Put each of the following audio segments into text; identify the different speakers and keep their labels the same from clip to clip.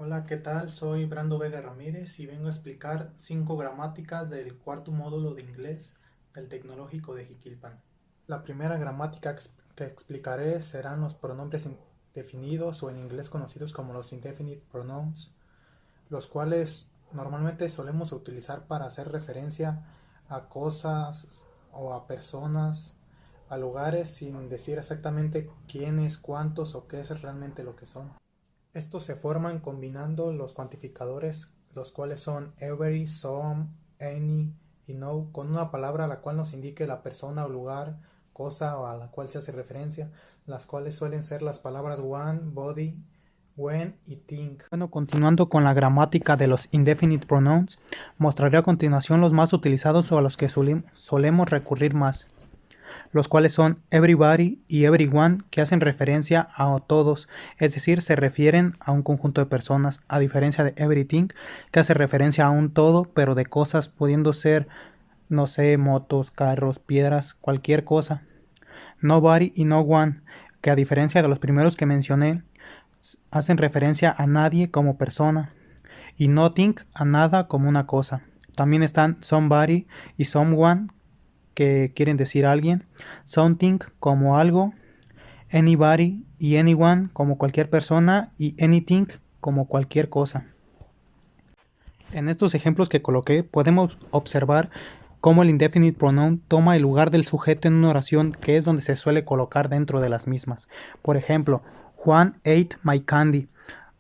Speaker 1: Hola, ¿qué tal? Soy Brando Vega Ramírez y vengo a explicar 5 gramáticas del cuarto módulo de inglés del Tecnológico de Jiquilpan. La primera gramática que explicaré serán los pronombres indefinidos o en inglés conocidos como los indefinite pronouns, los cuales normalmente solemos utilizar para hacer referencia a cosas o a personas, a lugares sin decir exactamente quiénes, cuántos o qué es realmente lo que son. Estos se forman combinando los cuantificadores, los cuales son every, some, any y no, con una palabra a la cual nos indique la persona o lugar, cosa a la cual se hace referencia, las cuales suelen ser las palabras one, body, when y think. Bueno, continuando con la gramática de los indefinite pronouns, mostraré a continuación los más utilizados o a los que solemos recurrir más, los cuales son everybody y everyone, que hacen referencia a todos, es decir, se refieren a un conjunto de personas, a diferencia de everything, que hace referencia a un todo, pero de cosas, pudiendo ser, no sé, motos, carros, piedras, cualquier cosa. Nobody y no one, que a diferencia de los primeros que mencioné, hacen referencia a nadie como persona, y nothing a nada como una cosa. También están somebody y someone, que quieren decir alguien, something como algo, anybody y anyone como cualquier persona y anything como cualquier cosa. En estos ejemplos que coloqué podemos observar cómo el indefinite pronoun toma el lugar del sujeto en una oración, que es donde se suele colocar dentro de las mismas. Por ejemplo, Juan ate my candy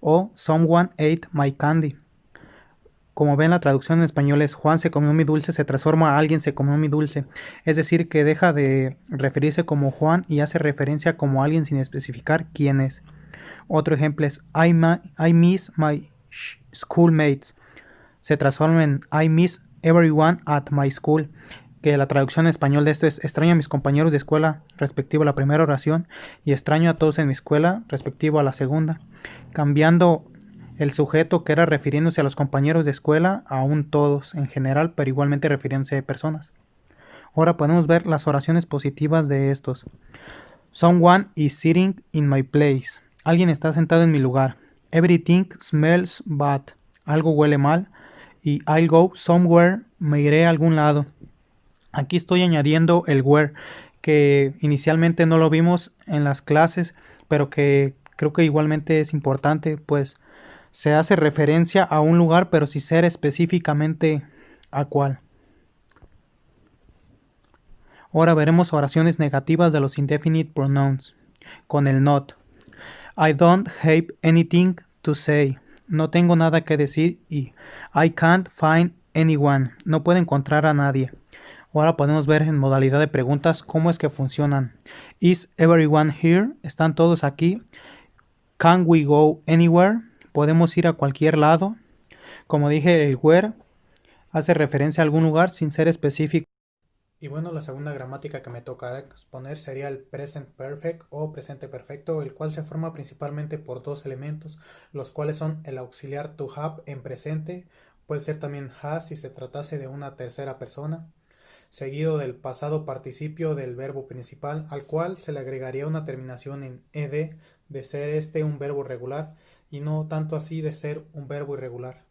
Speaker 1: o someone ate my candy. Como ven, la traducción en español es Juan se comió mi dulce, se transforma a alguien se comió mi dulce. Es decir, que deja de referirse como Juan y hace referencia como alguien sin especificar quién es. Otro ejemplo es I miss my schoolmates. Se transforma en I miss everyone at my school. Que la traducción en español de esto es extraño a mis compañeros de escuela respectivo a la primera oración y extraño a todos en mi escuela respectivo a la segunda. Cambiando el sujeto, que era refiriéndose a los compañeros de escuela, a un todos en general, pero igualmente refiriéndose a personas. Ahora podemos ver las oraciones positivas de estos. Someone is sitting in my place. Alguien está sentado en mi lugar. Everything smells bad. Algo huele mal. Y I'll go somewhere. Me iré a algún lado. Aquí estoy añadiendo el where, que inicialmente no lo vimos en las clases, pero que creo que igualmente es importante, pues se hace referencia a un lugar, pero sin ser específicamente a cuál. Ahora veremos oraciones negativas de los indefinite pronouns, con el not. I don't have anything to say. No tengo nada que decir y I can't find anyone. No puedo encontrar a nadie. Ahora podemos ver en modalidad de preguntas cómo es que funcionan. Is everyone here? ¿Están todos aquí? Can we go anywhere? ¿Podemos ir a cualquier lado? Como dije, el where hace referencia a algún lugar sin ser específico. Y bueno, la segunda gramática que me tocará exponer sería el present perfect o presente perfecto, el cual se forma principalmente por dos elementos, los cuales son el auxiliar to have en presente, puede ser también has si se tratase de una tercera persona, seguido del pasado participio del verbo principal, al cual se le agregaría una terminación en ed, de ser este un verbo regular y no tanto así de ser un verbo irregular,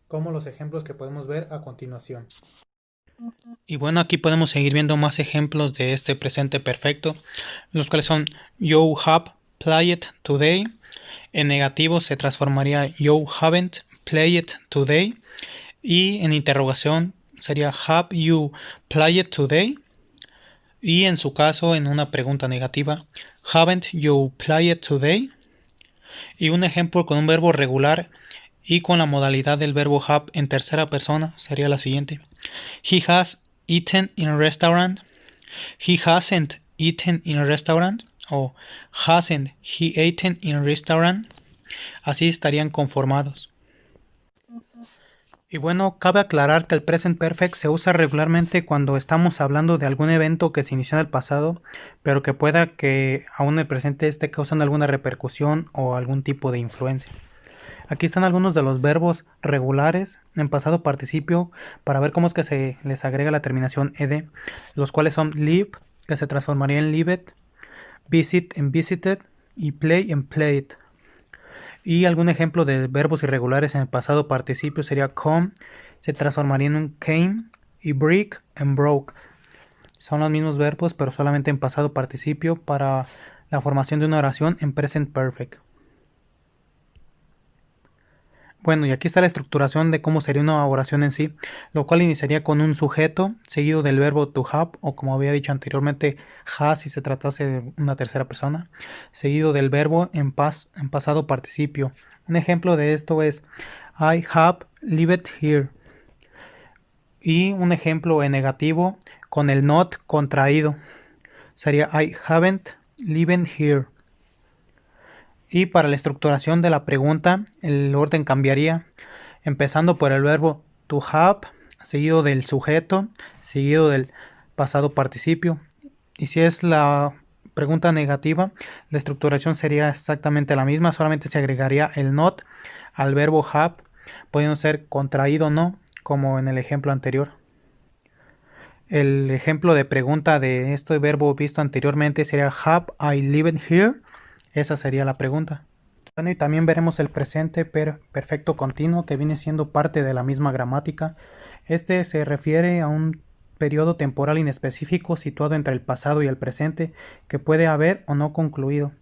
Speaker 1: como los ejemplos que podemos ver a continuación. Y bueno, aquí podemos seguir viendo más ejemplos de este presente perfecto, los cuales son you have played today. En negativo se transformaría you haven't played today. Y en interrogación sería have you played today. Y en su caso, en una pregunta negativa, haven't you played today. Y un ejemplo con un verbo regular y con la modalidad del verbo have en tercera persona sería la siguiente. He has eaten in a restaurant. He hasn't eaten in a restaurant. O hasn't he eaten in a restaurant. Así estarían conformados. Y bueno, cabe aclarar que el present perfect se usa regularmente cuando estamos hablando de algún evento que se inició en el pasado, pero que pueda que aún en el presente esté causando alguna repercusión o algún tipo de influencia. Aquí están algunos de los verbos regulares en pasado participio para ver cómo es que se les agrega la terminación ed, los cuales son live, que se transformaría en lived, visit en visited y play en played. Y algún ejemplo de verbos irregulares en el pasado participio sería come, se transformaría en un came, y break en broke. Son los mismos verbos, pero solamente en pasado participio para la formación de una oración en present perfect. Bueno, y aquí está la estructuración de cómo sería una oración en sí, lo cual iniciaría con un sujeto seguido del verbo to have, o como había dicho anteriormente, has si se tratase de una tercera persona, seguido del verbo en pasado participio. Un ejemplo de esto es I have lived here. Y un ejemplo en negativo con el not contraído sería I haven't lived here. Y para la estructuración de la pregunta, el orden cambiaría, empezando por el verbo to have, seguido del sujeto, seguido del pasado participio. Y si es la pregunta negativa, la estructuración sería exactamente la misma, solamente se agregaría el not al verbo have, pudiendo ser contraído o no, como en el ejemplo anterior. El ejemplo de pregunta de este verbo visto anteriormente sería have I lived here. Esa sería la pregunta. Bueno, y también veremos el presente perfecto continuo, que viene siendo parte de la misma gramática. Este se refiere a un periodo temporal inespecífico situado entre el pasado y el presente, que puede haber o no concluido.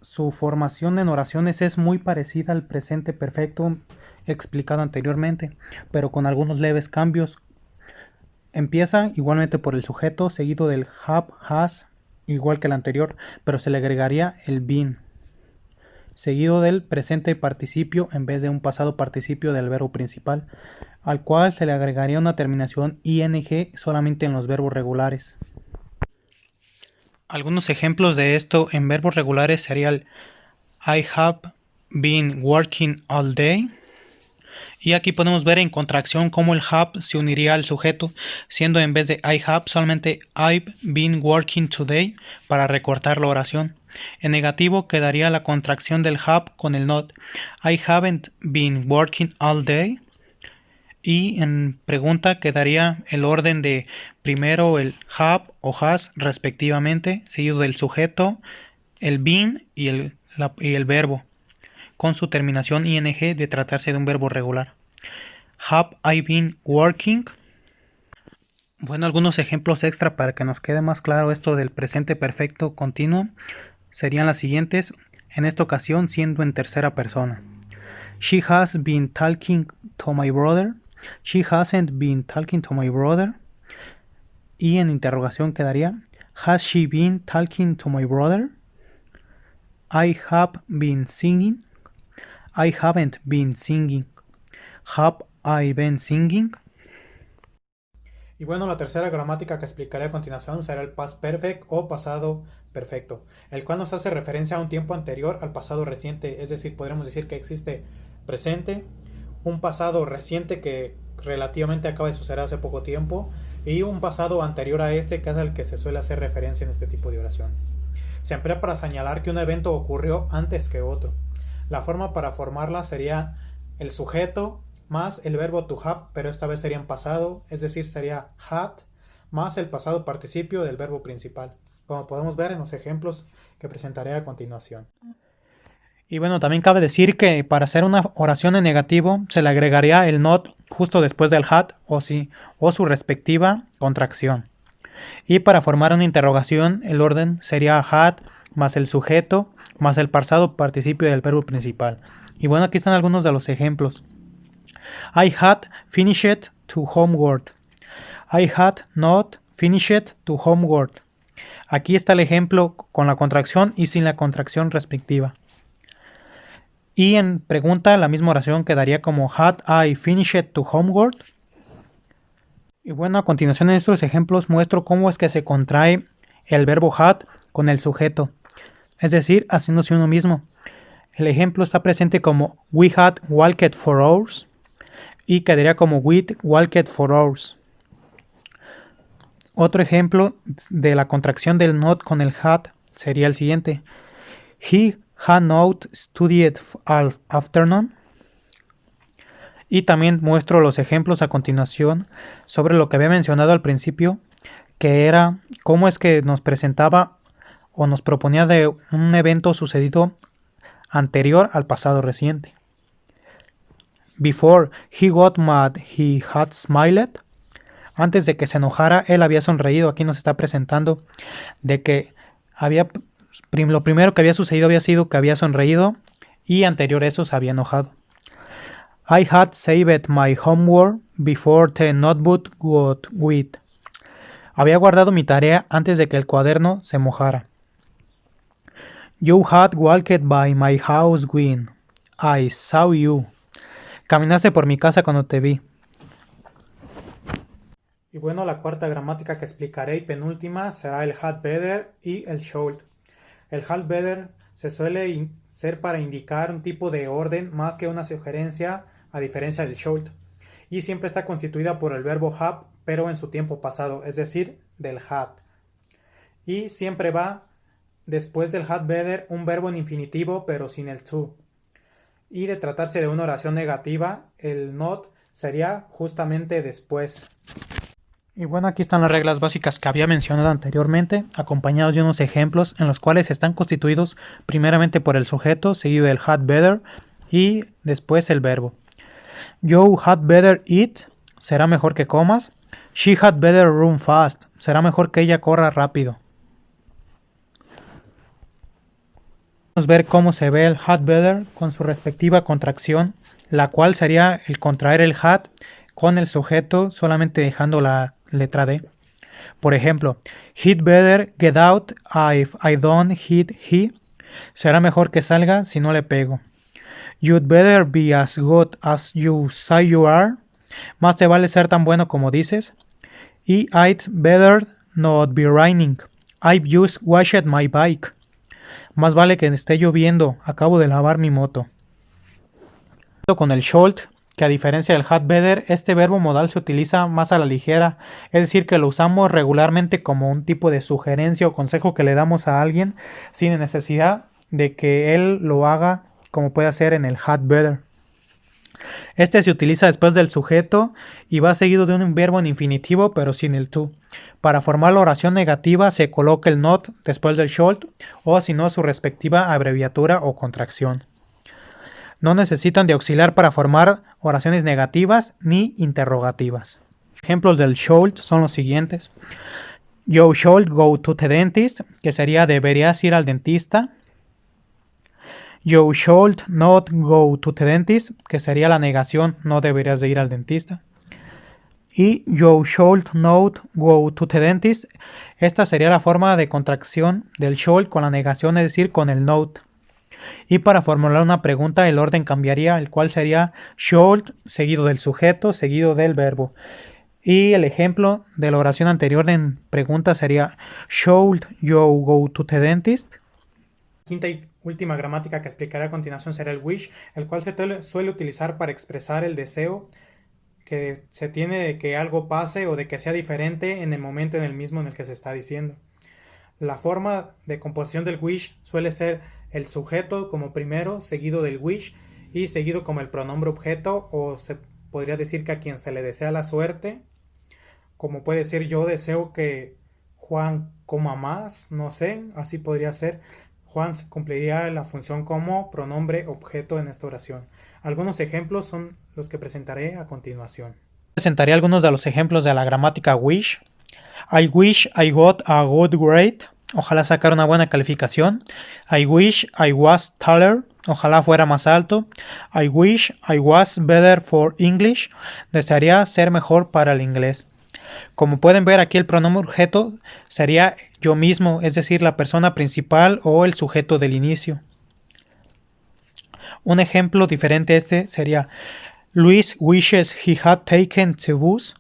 Speaker 1: Su formación en oraciones es muy parecida al presente perfecto explicado anteriormente, pero con algunos leves cambios. Empieza igualmente por el sujeto, seguido del have, has, igual que el anterior, pero se le agregaría el been, seguido del presente participio en vez de un pasado participio del verbo principal, al cual se le agregaría una terminación ing solamente en los verbos regulares. Algunos ejemplos de esto en verbos regulares serían I have been working all day. Y aquí podemos ver en contracción cómo el have se uniría al sujeto, siendo en vez de I have solamente I've been working today para recortar la oración. En negativo quedaría la contracción del have con el not. I haven't been working all day. Y en pregunta quedaría el orden de primero el have o has respectivamente, seguido del sujeto, el been y el verbo, con su terminación ing de tratarse de un verbo regular. Have I been working? Bueno, algunos ejemplos extra para que nos quede más claro esto del presente perfecto continuo serían las siguientes, en esta ocasión siendo en tercera persona. She has been talking to my brother. She hasn't been talking to my brother. Y en interrogación quedaría, has she been talking to my brother? I have been singing. I haven't been singing. Have I been singing? Y bueno, la tercera gramática que explicaré a continuación será el past perfect o pasado perfecto, el cual nos hace referencia a un tiempo anterior al pasado reciente, es decir, podríamos decir que existe presente, un pasado reciente que relativamente acaba de suceder hace poco tiempo y un pasado anterior a este que es al que se suele hacer referencia en este tipo de oraciones. Se emplea para señalar que un evento ocurrió antes que otro. La forma para formarla sería el sujeto más el verbo to have, pero esta vez sería en pasado, es decir, sería had más el pasado participio del verbo principal, como podemos ver en los ejemplos que presentaré a continuación. Y bueno, también cabe decir que para hacer una oración en negativo se le agregaría el not justo después del had o su respectiva contracción. Y para formar una interrogación el orden sería had más el sujeto más el pasado participio del verbo principal. Y bueno, aquí están algunos de los ejemplos. I had finished to homework. I had not finished to homework. Aquí está el ejemplo con la contracción y sin la contracción respectiva. Y en pregunta la misma oración quedaría como had I finished to homework. Y bueno, a continuación en estos ejemplos muestro cómo es que se contrae el verbo had con el sujeto, es decir, haciéndose uno mismo. El ejemplo está presente como we had walked for hours y quedaría como we walked for hours. Otro ejemplo de la contracción del not con el had sería el siguiente. He had not studied all afternoon. Y también muestro los ejemplos a continuación sobre lo que había mencionado al principio, que era cómo es que nos presentaba o nos proponía de un evento sucedido anterior al pasado reciente. Before he got mad, he had smiled. Antes de que se enojara, él había sonreído. Aquí nos está presentando de que lo primero que había sucedido había sido que había sonreído y anterior a eso se había enojado. I had saved my homework before the notebook got wet. Había guardado mi tarea antes de que el cuaderno se mojara. You had walked by my house when I saw you. Caminaste por mi casa cuando te vi. Y bueno, la cuarta gramática que explicaré y penúltima será el had better y el should. El had better se suele ser para indicar un tipo de orden más que una sugerencia, a diferencia del should. Y siempre está constituida por el verbo have, pero en su tiempo pasado, es decir, del had. Y siempre va después del had better un verbo en infinitivo, pero sin el to. Y de tratarse de una oración negativa, el not sería justamente después. Y bueno, aquí están las reglas básicas que había mencionado anteriormente, acompañados de unos ejemplos en los cuales están constituidos primeramente por el sujeto, seguido del had better y después el verbo. You had better eat, será mejor que comas. She had better run fast, será mejor que ella corra rápido. Vamos a ver cómo se ve el had better con su respectiva contracción, la cual sería el contraer el had con el sujeto solamente dejando la letra D. Por ejemplo, he'd better get out if I don't hit he. Será mejor que salga si no le pego. You'd better be as good as you say you are. Más te vale ser tan bueno como dices. Y I'd better not be raining. I've just washed my bike. Más vale que esté lloviendo. Acabo de lavar mi moto. Con el should, que a diferencia del had better, este verbo modal se utiliza más a la ligera, es decir, que lo usamos regularmente como un tipo de sugerencia o consejo que le damos a alguien sin necesidad de que él lo haga como puede hacer en el had better. Este se utiliza después del sujeto y va seguido de un verbo en infinitivo pero sin el to. Para formar la oración negativa se coloca el not después del should o si no su respectiva abreviatura o contracción. No necesitan de auxiliar para formar oraciones negativas ni interrogativas. Ejemplos del should son los siguientes. You should go to the dentist, que sería deberías ir al dentista. You should not go to the dentist, que sería la negación, no deberías de ir al dentista. Y you should not go to the dentist, esta sería la forma de contracción del should con la negación, es decir, con el not. Y para formular una pregunta el orden cambiaría, el cual sería should seguido del sujeto, seguido del verbo. Y el ejemplo de la oración anterior en pregunta sería should you go to the dentist. Quinta y última gramática que explicaré a continuación será el wish, el cual se suele utilizar para expresar el deseo que se tiene de que algo pase o de que sea diferente en el momento en el mismo en el que se está diciendo. La forma de composición del wish suele ser el sujeto como primero, seguido del wish y seguido como el pronombre objeto, o se podría decir que a quien se le desea la suerte, como puede decir yo deseo que Juan coma más, no sé, así podría ser. Juan cumpliría la función como pronombre objeto en esta oración. Algunos ejemplos son los que presentaré a continuación. Presentaré algunos de los ejemplos de la gramática wish. I wish I got a good grade. Ojalá sacar una buena calificación. I wish I was taller. Ojalá fuera más alto. I wish I was better for English. Desearía ser mejor para el inglés. Como pueden ver aquí el pronombre objeto sería yo mismo, es decir, la persona principal o el sujeto del inicio. Un ejemplo diferente a este sería Luis wishes he had taken the bus.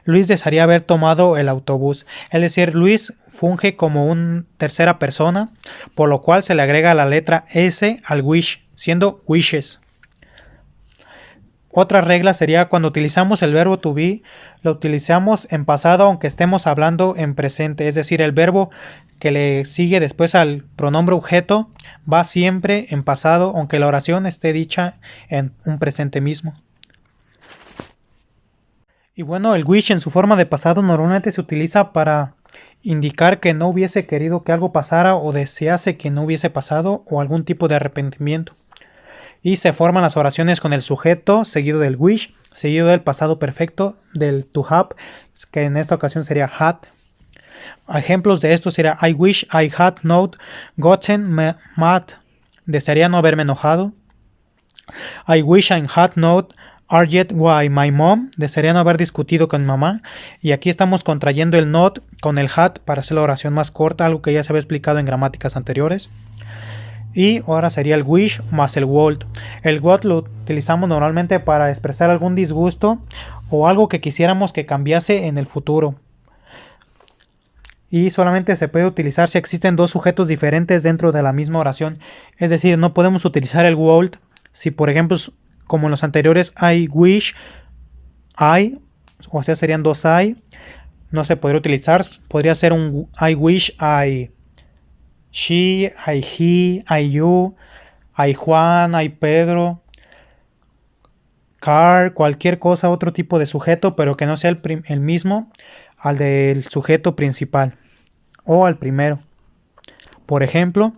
Speaker 1: Luis desearía haber tomado el autobús. Es decir, Luis funge como una tercera persona, por lo cual se le agrega la letra S al wish, siendo wishes. Otra regla sería cuando utilizamos el verbo to be, lo utilizamos en pasado aunque estemos hablando en presente. Es decir, el verbo que le sigue después al pronombre objeto va siempre en pasado aunque la oración esté dicha en un presente mismo. Y bueno, el wish en su forma de pasado normalmente se utiliza para indicar que no hubiese querido que algo pasara o desease que no hubiese pasado o algún tipo de arrepentimiento. Y se forman las oraciones con el sujeto seguido del wish, seguido del pasado perfecto del to have, que en esta ocasión sería had. Ejemplos de esto sería I wish I had not gotten mad. Desearía no haberme enojado. I wish I had not argued with my mom. Desearía no haber discutido con mi mamá. Y aquí estamos contrayendo el not con el had para hacer la oración más corta, algo que ya se había explicado en gramáticas anteriores. Y ahora sería el wish más el would. El would lo utilizamos normalmente para expresar algún disgusto o algo que quisiéramos que cambiase en el futuro. Y solamente se puede utilizar si existen dos sujetos diferentes dentro de la misma oración. Es decir, no podemos utilizar el would si, por ejemplo, como en los anteriores, I wish I, o sea, serían dos I, no se podría utilizar. Podría ser un I wish I she, I he, I you, I Juan, I Pedro, car, cualquier cosa, otro tipo de sujeto, pero que no sea el mismo al del sujeto principal o al primero. Por ejemplo,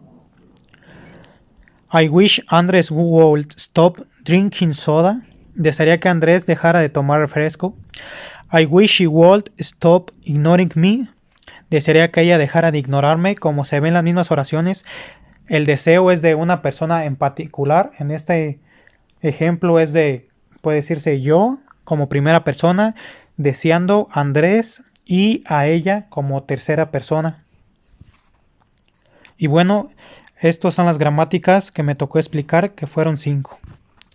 Speaker 1: I wish Andrés would stop drinking soda. Desearía que Andrés dejara de tomar refresco. I wish she would stop ignoring me. Desearía que ella dejara de ignorarme. Como se ve en las mismas oraciones, el deseo es de una persona en particular. En este ejemplo puede decirse yo como primera persona, deseando a Andrés y a ella como tercera persona. Y bueno, estas son las gramáticas que me tocó explicar, que fueron 5.